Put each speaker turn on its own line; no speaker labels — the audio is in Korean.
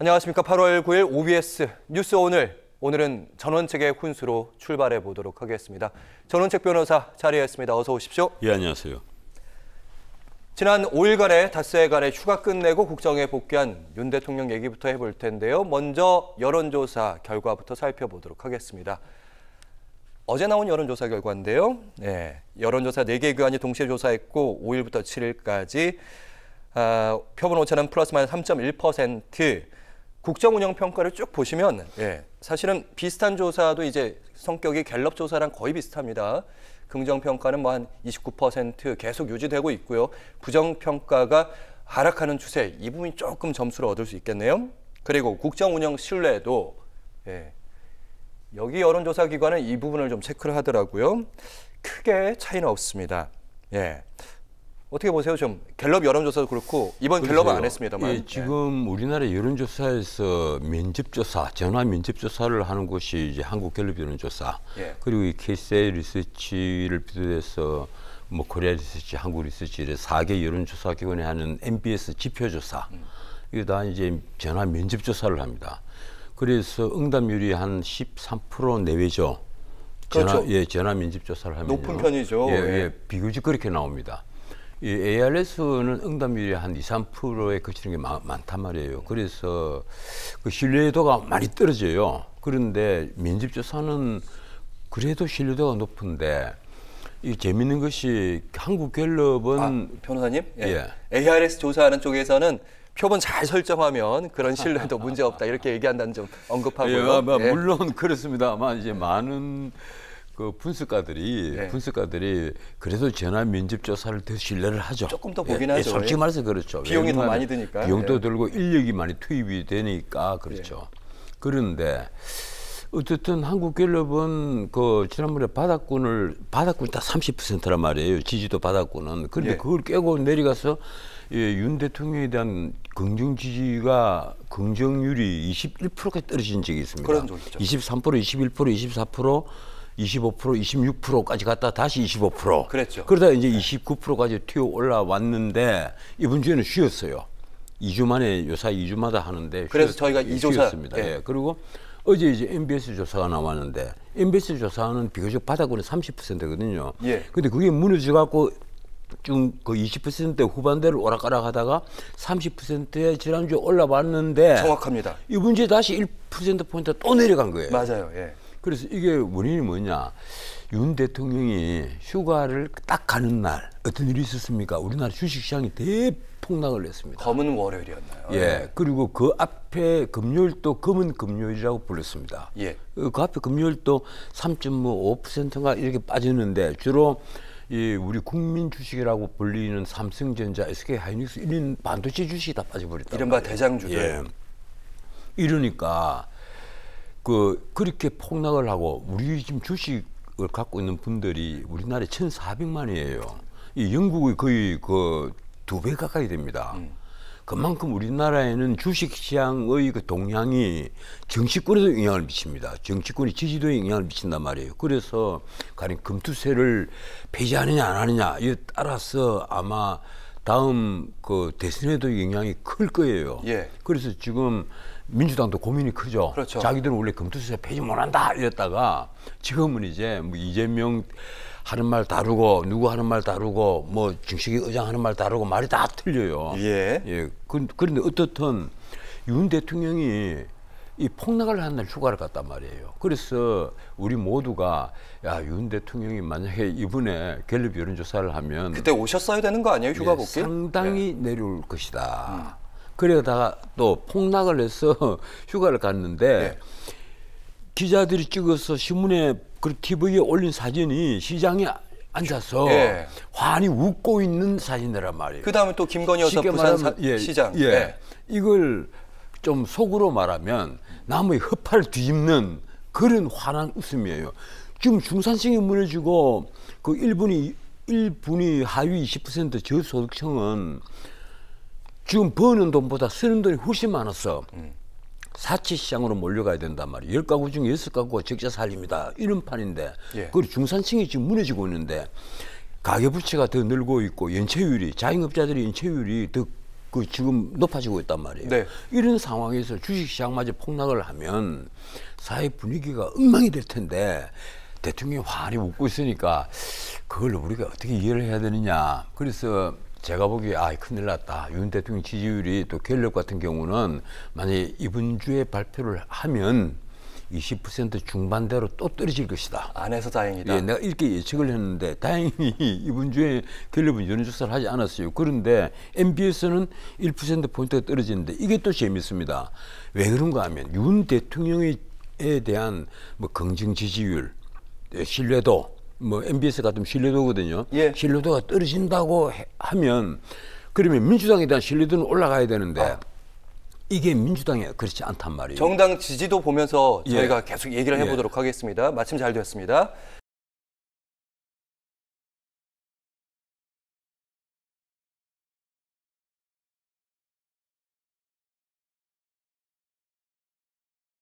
안녕하십니까. 8월 9일 OBS 뉴스 오늘은 전원책의 훈수로 출발해 보도록 하겠습니다. 전원책 변호사 자리했습니다. 어서 오십시오.
예, 안녕하세요.
지난 5일간의 닷새간의 휴가 끝내고 국정에 복귀한 윤 대통령 얘기부터 해볼 텐데요. 먼저 여론조사 결과부터 살펴보도록 하겠습니다. 어제 나온 여론조사 결과인데요. 여론조사 4개 기관이 동시에 조사했고 5일부터 7일까지 표본 오차는 플러스 마이너스 3.1%. 국정 운영 평가를 쭉 보시면 사실은 비슷한 조사도 이제 성격이 갤럽 조사랑 거의 비슷합니다. 긍정 평가는 뭐 한 29% 계속 유지되고 있고요. 부정 평가가 하락하는 추세, 이 부분이 조금 점수를 얻을 수 있겠네요. 그리고 국정 운영 신뢰도 여기 여론조사 기관은 이 부분을 좀 체크를 하더라고요. 크게 차이는 없습니다. 어떻게 보세요? 좀 갤럽 여론조사도 그렇고 이번 갤럽은 안 했습니다만.
지금 우리나라 여론조사에서 면접조사, 전화 면접조사를 하는 곳이 이제 한국갤럽 여론조사, 그리고 이 KCA 리서치를 비롯해서 뭐 코리아 리서치, 한국 리서치 이래 4개 여론조사 기관이 하는 MBS 지표조사, 이거 다 이제 전화 면접조사를 합니다. 그래서 응답률이 한 13% 내외죠.
그렇죠.
전화 면접조사를 하면
높은 편이죠.
비교적 그렇게 나옵니다. 이 ARS는 응답률이 한 2, 3%에 그치는 게 많단 말이에요. 그래서 그 신뢰도가 많이 떨어져요. 그런데 면접조사는 그래도 신뢰도가 높은데 이 재밌는 것이 한국갤럽은
변호사님, ARS 조사하는 쪽에서는 표본 잘 설정하면 그런 신뢰도 문제 없다 이렇게 얘기한다는 점 언급하고요.
물론 그렇습니다만 이제 많은 그 분석가들이 그래도 전화 면접 조사를 더 신뢰를 하죠.
조금 더 보긴 하죠.
솔직히 말해서 그렇죠.
비용이 더 많이 드니까.
비용도 들고 인력이 많이 투입이 되니까 그렇죠. 그런데 어쨌든 한국갤럽은 그 지난번에 바닥군이 다 30%란 말이에요. 지지도 바닥군은. 그런데 그걸 깨고 내려가서 윤 대통령에 대한 긍정 지지가 긍정률이 21%까지 떨어진 적이 있습니다.
그런 적 있죠.
23%, 21%, 24%, 25%, 26%까지 갔다 다시 25%.
그랬죠.
그러다 이제 29%까지 튀어 올라왔는데 이번 주에는 쉬었어요. 2주 만에 요사이 2주마다 하는데
그래서 저희가 2조사
쉬었습니다. 그리고 어제 이제 MBS 조사가 나왔는데 MBS 조사는 비교적 바닥군이 30%거든요. 근데 그게 무너져 갖고 좀 그 20% 후반대를 오락가락하다가 30%에 지난주에 올라왔는데
정확합니다.
이번 주에 다시 1%포인트 또 내려간 거예요.
맞아요.
그래서 이게 원인이 뭐냐? 윤 대통령이 휴가를 딱 가는 날 어떤 일이 있었습니까? 우리나라 주식시장이 대폭락을 했습니다.
검은 월요일이었나요?
그리고 그 앞에 금요일도 검은 금요일이라고 불렀습니다. 그 앞에 금요일도 3.5%인가 이렇게 빠졌는데 주로 이 우리 국민 주식이라고 불리는 삼성전자, SK하이닉스 이런 반도체 주식이 다 빠져버렸다.
이른바 대장주들.
이러니까 그렇게 폭락을 하고 우리 지금 주식을 갖고 있는 분들이 우리나라에 1,400만이에요. 이 영국의 거의 그 2배 가까이 됩니다. 그만큼 우리나라에는 주식시장의 그 동향이 정치권에도 영향을 미칩니다. 정치권이 지지도에 영향을 미친단 말이에요. 그래서 가령 금투세를 폐지하느냐 안 하느냐에 따라서 아마 다음 그 대선에도 영향이 클 거예요. 그래서 지금 민주당도 고민이 크죠.
그렇죠.
자기들은 원래 금투세 폐지 못한다 이랬다가 지금은 이제 뭐 이재명 하는 말 다르고 누구 하는 말 다르고 뭐 정식이 의장 하는 말 다르고 말이 다 틀려요. 그런데 어떻든 윤 대통령이 이 폭락을 한 날 휴가를 갔단 말이에요. 그래서 우리 모두가 윤 대통령이 만약에 이번에 갤럽 여론조사를 하면
그때 오셨어야 되는 거 아니에요? 휴가 복귀?
상당히 내려올 것이다. 그러다가 또 폭락을 해서 휴가를 갔는데 기자들이 찍어서 신문에 그 TV에 올린 사진이 시장에 앉아서 환히 웃고 있는 사진이란 말이에요.
그다음에 또 김건희 여사 부산 시장.
이걸 좀 속으로 말하면 나무의 허파를 뒤집는 그런 환한 웃음이에요. 지금 중산층이 무너지고 그 일분이 하위 20% 저소득층은 지금 버는 돈보다 쓰는 돈이 훨씬 많았어. 사치시장으로 몰려가야 된단 말이에요. 10가구 중 6가구가 적자 살립니다. 이런 판인데 그리고 중산층이 지금 무너지고 있는데 가계부채가 더 늘고 있고 연체율이 자영업자들의 연체율이 더 그 지금 높아지고 있단 말이에요.
네.
이런 상황에서 주식시장마저 폭락을 하면 사회 분위기가 엉망이 될 텐데 대통령이 환히 웃고 있으니까 그걸 우리가 어떻게 이해를 해야 되느냐. 그래서 제가 보기에 큰일 났다. 윤 대통령 지지율이 또 갤럽 같은 경우는 만약에 이번 주에 발표를 하면 20% 중반대로 또 떨어질 것이다.
안 해서 다행이다.
예, 내가 이렇게 예측을 했는데 다행히 이번 주에 갤럽은 여론조사를 하지 않았어요. 그런데 MBS는 1%포인트가 떨어지는데 이게 또 재밌습니다. 왜 그런가 하면 윤 대통령에 대한 뭐 긍정 지지율, 신뢰도, 뭐 MBS 같은 신뢰도거든요.
예.
신뢰도가 떨어진다고 하면 그러면 민주당에 대한 신뢰도는 올라가야 되는데 이게 민주당이 그렇지 않단 말이에요.
정당 지지도 보면서
예.
저희가 계속 얘기를 해보도록 하겠습니다. 마침 잘 되었습니다.